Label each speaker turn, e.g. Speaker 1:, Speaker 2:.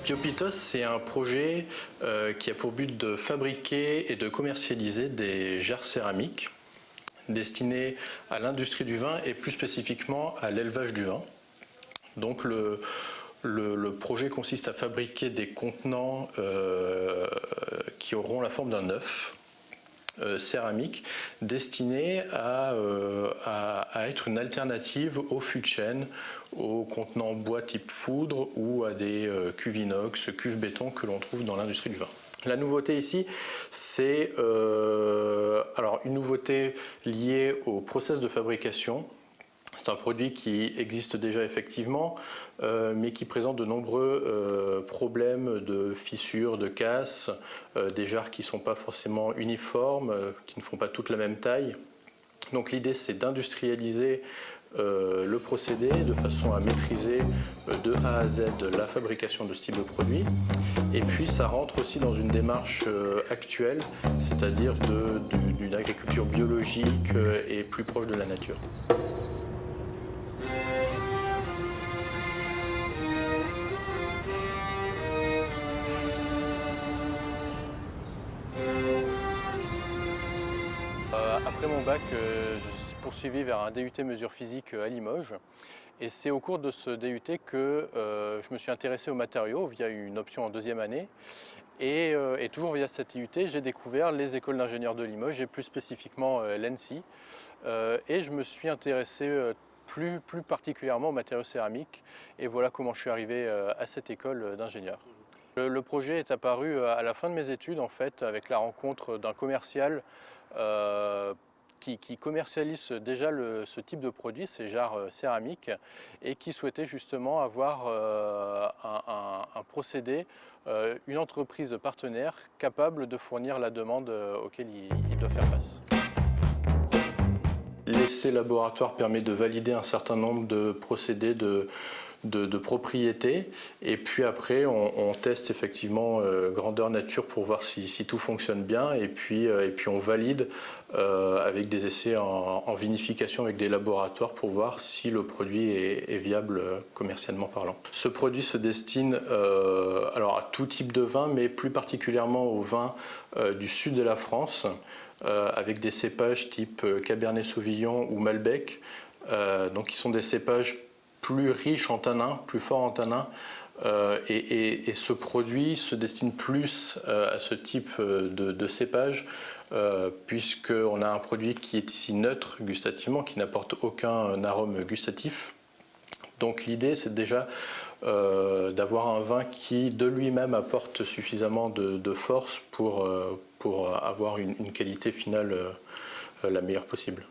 Speaker 1: Biopitos, c'est un projet qui a pour but de fabriquer et de commercialiser des jarres céramiques destinés à l'industrie du vin et plus spécifiquement à l'élevage du vin. Donc le projet consiste à fabriquer des contenants qui auront la forme d'un œuf céramique destinés à être une alternative aux fûts de chêne, aux contenants bois type foudre ou à des cuves inox, cuves béton que l'on trouve dans l'industrie du vin. La nouveauté ici, c'est une nouveauté liée au process de fabrication. C'est un produit qui existe déjà effectivement, mais qui présente de nombreux problèmes de fissures, de casses, des jarres qui ne sont pas forcément uniformes, qui ne font pas toutes la même taille. Donc l'idée, c'est d'industrialiser le procédé de façon à maîtriser de A à Z la fabrication de ce type de produit. Et puis ça rentre aussi dans une démarche actuelle, c'est-à-dire d'une agriculture biologique et plus proche de la nature. Après mon bac, je suis poursuivi vers un DUT mesure physique à Limoges. Et c'est au cours de ce DUT que je me suis intéressé aux matériaux via une option en deuxième année. Et toujours via cette DUT, j'ai découvert les écoles d'ingénieurs de Limoges et plus spécifiquement l'ENSI. Et je me suis intéressé plus particulièrement aux matériaux céramiques. Et voilà comment je suis arrivé à cette école d'ingénieur. Le projet est apparu à la fin de mes études en fait, avec la rencontre d'un commercial qui commercialise déjà ce type de produit, ces jarres céramiques, et qui souhaitait justement avoir un procédé, une entreprise partenaire capable de fournir la demande auquel il doit faire face. L'essai laboratoire permet de valider un certain nombre de procédés de propriété, et puis après on teste effectivement grandeur nature pour voir si tout fonctionne bien, et puis on valide avec des essais en vinification avec des laboratoires pour voir si le produit est viable commercialement parlant. Ce produit se destine à tout type de vin, mais plus particulièrement aux vins du sud de la France, avec des cépages type Cabernet Sauvignon ou Malbec, donc qui sont des cépages plus riches en tanins, plus forts en tanins, et ce produit se destine plus à ce type de cépage, puisqu'on a un produit qui est ici neutre gustativement, qui n'apporte aucun arôme gustatif. Donc l'idée, c'est déjà d'avoir un vin qui de lui-même apporte suffisamment de force pour avoir une qualité finale la meilleure possible.